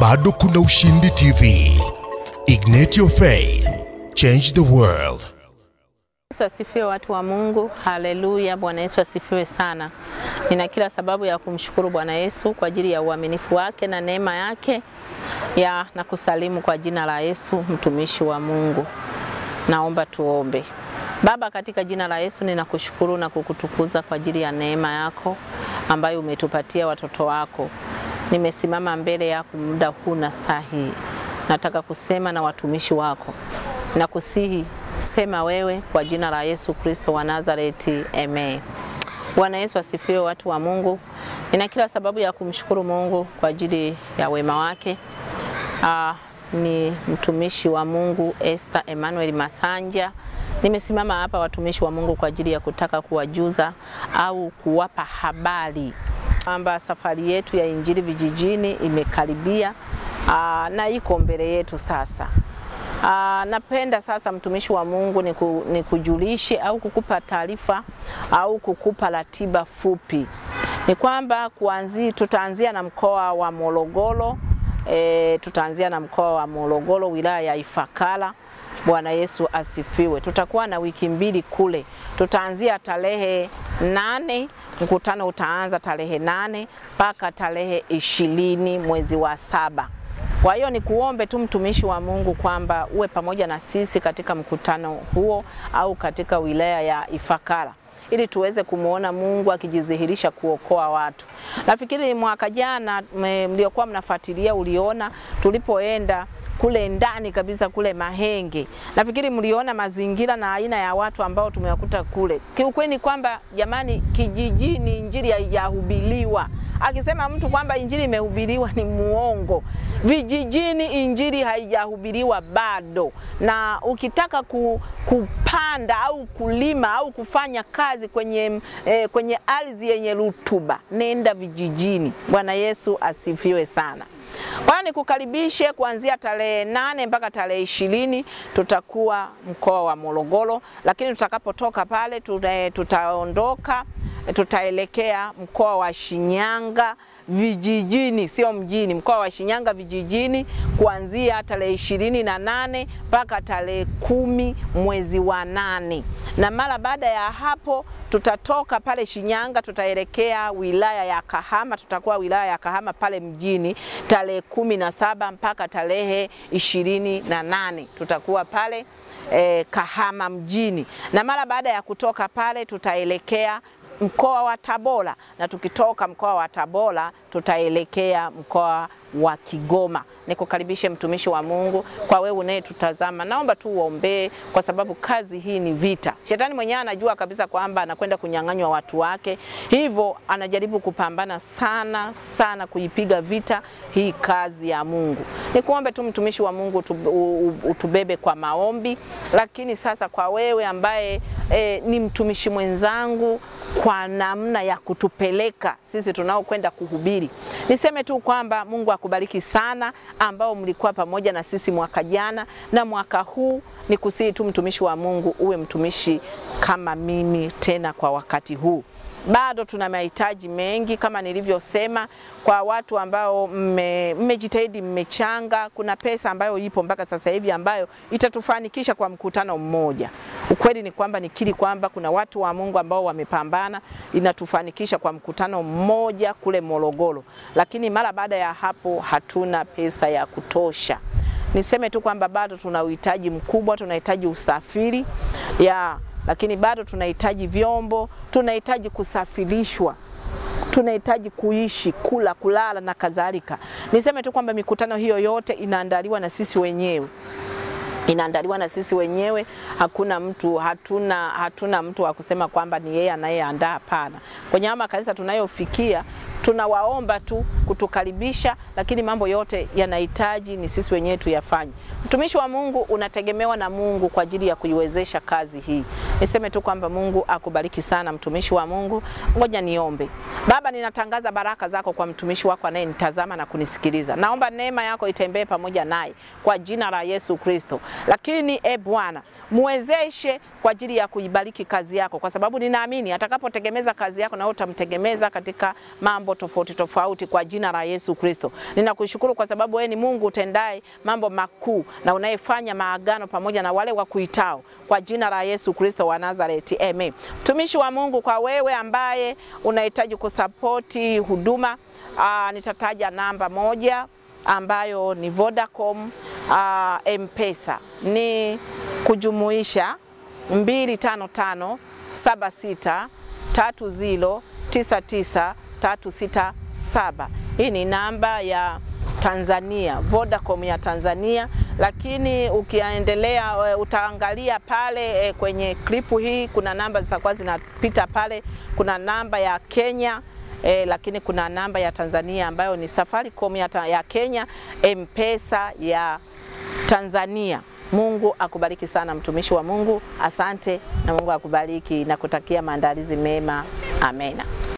Bado kuna Ushindi TV. Ignite your faith. Change the world. Yesu asifiwe watu wa Mungu. Haleluya. Bwana Yesu asifiwe sana. Nina kila sababu ya kumshukuru Bwana Yesu kwa ajili ya uaminifu wake na neema yake na kusalimu kwa jina la Yesu mtumishi wa Mungu. Naomba tuombe. Baba, katika jina la Yesu ninakushukuru na kukutukuza kwa ajili ya neema yako ambayo umetupatia watoto wako. Nimesimama mbele yako muda huu na saa hii. Nataka kusema na watumishi wako. Na kusihi sema wewe kwa jina la Yesu Kristo wa Nazareti. Amen. Bwana Yesu asifiwe watu wa Mungu. Nina kila sababu ya kumshukuru Mungu kwa ajili ya wema wake. Ni mtumishi wa Mungu Esther Emmanuel Masanja. Nimesimama hapa watumishi wa Mungu kwa ajili ya kutaka kuwajuza au kuwapa habari kwamba safari yetu ya Injili vijijini imekaribia na iko mbele yetu sasa. Napenda sasa mtumishi wa Mungu nikujulishe au kukupa taarifa au kukupa ratiba fupi. Ni kwamba tutaanzia na mkoa wa Morogoro, tutaanzia na mkoa wa Morogoro, wilaya ya Ifakara. Bwana Yesu asifiwe. Tutakuwa na wiki mbili kule. Tutaanzia tarehe 8, mkutano utaanza tarehe 8 mpaka tarehe 20 mwezi wa 7. Kwa hiyo ni kuombe tu mtumishi wa Mungu kwamba uwe pamoja na sisi katika mkutano huo au katika wilaya ya Ifakara, ili tuweze kumuona Mungu akijidhihirisha kuokoa watu. Nafikiri mwaka jana mliokuwa mnafuatilia uliona tulipoenda kule ndani kabisa kule Mahenge. Nafikiri mliona mazingira na aina ya watu ambao tumewakuta kule. Kiukweli kwamba jamani, kijijini Injili haijahubiriwa. Akisema mtu kwamba Injili imehubiriwa ni muongo. Vijijini Injili haijahubiriwa bado. Na ukitaka kupanda au kulima au kufanya kazi kwenye ardhi yenye rutuba, nenda vijijini. Bwana Yesu asifiwe sana. Kwa hiyo nikukaribishe kuanzia tarehe 8 mpaka tarehe 20 tutakuwa mkoa wa Morogoro, lakini tutakapotoka pale tutaelekea mkoa wa Shinyanga vijijini, sio mjini, mkoa wa Shinyanga vijijini kuanzia tarehe 28 mpaka tarehe 10 mwezi wa 8. Na mara baada ya hapo tutatoka pale Shinyanga tutaelekea wilaya ya Kahama. Tutakuwa wilaya ya Kahama pale mjini tarehe 17 mpaka tarehe 28. Tutakuwa pale Kahama mjini. Na mara baada ya kutoka pale tutaelekea mkoa wa Tabora, na tukitoka mkoa wa Tabora tutaelekea mkoa wa Kigoma. Nikukaribishe mtumishi wa Mungu, kwa wewe unayetutazama, naomba tu uombe kwa sababu kazi hii ni vita. Shetani mwenyewe anajua kabisa kwamba anakwenda kunyang'anywa watu wake. Hivyo anajaribu kupambana sana kuipiga vita hii kazi ya Mungu. Nikuombe tu mtumishi wa Mungu utubebe kwa maombi. Lakini sasa kwa wewe ambaye ni mtumishi mwenzangu kwa namna ya kutupeleka sisi tunao kwenda kuhubiri, niseme tu kwamba Mungu akubariki sana ambao mlikuwa pamoja na sisi mwaka jana na mwaka huu. Nikusihi tu mtumishi wa Mungu uwe mtumishi kama mimi tena kwa wakati huu. Bado tuna mahitaji mengi kama nilivyosema, kwa watu ambao mmejitahidi, mmechanga. Kuna pesa ambayo ipo mpaka sasa hivi ambayo itatufanikisha kwa mkutano mmoja. Ukweli ni kwamba nikiri kwamba kuna watu wa Mungu ambao wamepambana, inatufanikisha kwa mkutano mmoja kule Morogoro. Lakini mara baada ya hapo hatuna pesa ya kutosha. Niseme tu kwamba bado tuna uhitaji mkubwa, tunahitaji usafiri lakini bado tunahitaji vyombo, tunahitaji kusafirishwa, tunahitaji kuishi, kula, kulala na kadhalika. Niseme tu kwamba mikutano hiyo yote inaandaliwa na sisi wenyewe. Hakuna mtu, hatuna mtu wa kusema kwamba ni yeye anayeandaa, hapana. Kwenye ama kanisa tunayofikia tunawaomba tu kutukaribisha, lakini mambo yote yanahitaji ni sisi wenyewe tuyafanye. Mtumishi wa Mungu unategemewa na Mungu kwa ajili ya kuiwezesha kazi hii. Niseme tu kwamba Mungu akubariki sana mtumishi wa Mungu. Ngoja niombe. Baba, ninatangaza baraka zako kwa mtumishi wako anayenitazama na kunisikiliza. Naomba neema yako itembee pamoja naye kwa jina la Yesu Kristo. Lakini Bwana, muwezeshe kwa ajili ya kuibariki kazi yako, kwa sababu ninaamini atakapotegemeza kazi yako na utamtegemeza katika mambo mambo tofauti tofauti kwa jina la Yesu Kristo. Ninakushukuru kwa sababu wewe ni Mungu utendaye mambo makuu na unayefanya maagano pamoja na wale wakuitao kwa jina la Yesu Kristo wa Nazareti. Amen. Mtumishi wa Mungu, kwa wewe ambaye unahitaji kusapoti huduma, nitataja namba moja ambayo ni Vodacom M-Pesa, ni kujumuisha 25576309937. Hii ni namba ya Tanzania, Vodacom ya Tanzania, lakini ukiendelea utaangalia pale kwenye klipu hii kuna namba zitakuwa zinapita pale. Kuna namba ya Kenya, lakini kuna namba ya Tanzania ambayo ni Safaricom ya Kenya, M-Pesa ya Tanzania. Mungu akubariki sana mtumishi wa Mungu. Asante na Mungu akubariki na kutakia maandalizi mema. Amena.